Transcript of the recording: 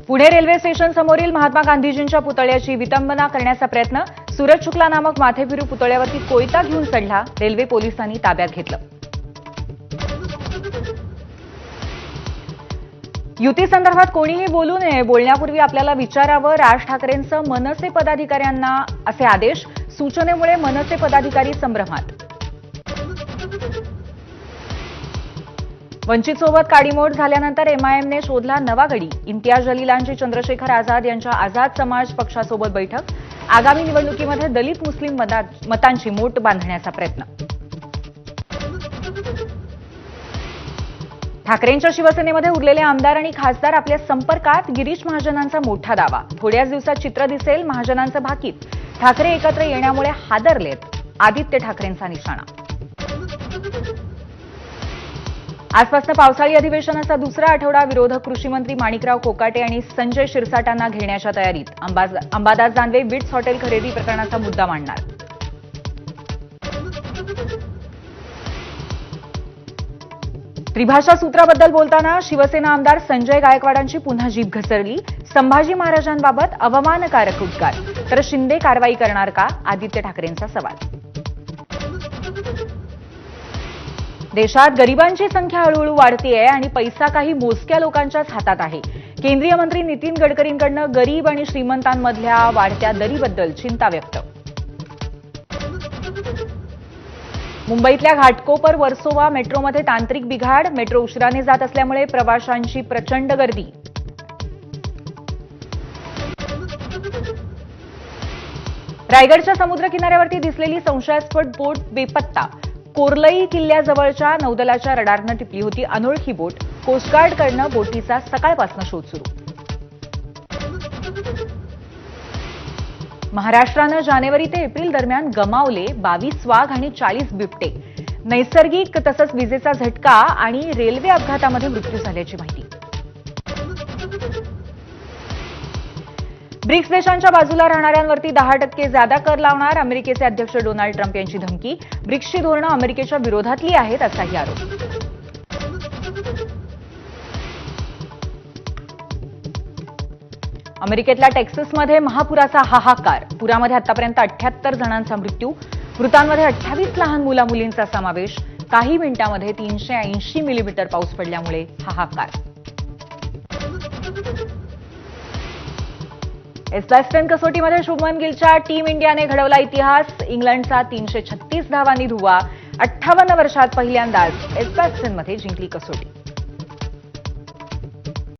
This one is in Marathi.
पुणे रेल्वे स्टेशन समोरील महात्मा गांधीजींच्या पुतळ्याची विटंबना करण्याचा प्रयत्न. सूरज शुक्ला नामक माथेफिरू पुतळ्यावरती कोयता घेऊन चढला. रेल्वे पोलिसांनी ताब्यात घेतलं. युती संदर्भात कोणीही बोलू नये. बोलण्यापूर्वी आपल्याला विचारावं. राज ठाकरेंचं मनसे पदाधिकाऱ्यांना असे आदेश. सूचनेमुळे मनसे पदाधिकारी संभ्रमात. वंचितसोबत काडीमोड झाल्यानंतर एमआयएमने शोधला नवा गडी. इम्तियाज जलीलांची चंद्रशेखर आझाद यांच्या आझाद समाज पक्षासोबत बैठक. आगामी निवडणुकीमध्ये दलित मुस्लिम मतांची मोट बांधण्याचा प्रयत्न. ठाकरेंच्या शिवसेनेमध्ये उरलेले आमदार आणि खासदार आपल्या संपर्कात. गिरीश महाजनांचा मोठा दावा. थोड्याच दिवसात चित्र दिसेल महाजनांचं भाकीत. ठाकरे एकत्र येण्यामुळे हादरलेत. आदित्य ठाकरेंचा निशाणा. आजपासून पावसाळी अधिवेशनाचा दुसरा आठवडा. विरोधक कृषीमंत्री माणिकराव कोकाटे आणि संजय शिरसाटांना घेण्याच्या तयारीत. अंबादास दानवे विट्स हॉटेल खरेदी प्रकरणाचा मुद्दा मांडणार. त्रिभाषा सूत्राबद्दल बोलताना शिवसेना आमदार संजय गायकवाडांची पुन्हा जीभ घसरली. संभाजी महाराजांबाबत अवमानकारक उद्गार. तर शिंदे कारवाई करणार का? आदित्य ठाकरेंचा सवाल. देशात गरिबांची संख्या हळूहळू वाढतीये आणि पैसा काही मोजक्या लोकांच्याच हातात आहे. केंद्रीय मंत्री नितीन गडकरींकडून गरीब आणि श्रीमंतांमधल्या वाढत्या दरीबद्दल चिंता व्यक्त. मुंबईतल्या घाटकोपर वर्सोवा मेट्रोमध्ये तांत्रिक बिघाड. मेट्रो उशिराने जात असल्यामुळे प्रवाशांची प्रचंड गर्दी. रायगडच्या समुद्र किनाऱ्यावरती दिसलेली संशयास्पद बोट बेपत्ता. कोर्लई किल्ल्याजवळच्या नौदलाच्या रडारनं टिपली होती अनोळखी बोट. कोस्टगार्डकडनं बोटीचा सकाळपासून शोध सुरू. महाराष्ट्रानं जानेवारी ते एप्रिल दरम्यान गमावले 22 वाघ आणि 40 बिबटे. नैसर्गिक तसंच विजेचा झटका आणि रेल्वे अपघातामध्ये मृत्यू झाल्याची माहिती. ब्रिक्स देशांच्या बाजूला राहणाऱ्यांवरती 10% जादा कर लावणार. अमेरिकेचे अध्यक्ष डोनाल्ड ट्रम्प यांची धमकी. ब्रिक्सची धोरणं अमेरिकेच्या विरोधातली आहेत असाही आरोप. अमेरिकेतल्या टेक्सासमध्ये महापुराचा हाहाकार. पुरामध्ये आतापर्यंत 78 जणांचा मृत्यू. मृतांमध्ये 28 लहान मुलामुलींचा समावेश. काही मिनिटांमध्ये 380 मिलीमीटर पाऊस पडल्यामुळे हाहाकार. वेस्टर्न कसोटीमध्ये शुभमन गिलच्या टीम इंडियाने घडवला इतिहास. इंग्लंडचा 336 धावांनी धुव्वा. 58 वर्षात पहिल्यांदाच वेस्टर्नमध्ये जिंकली कसोटी.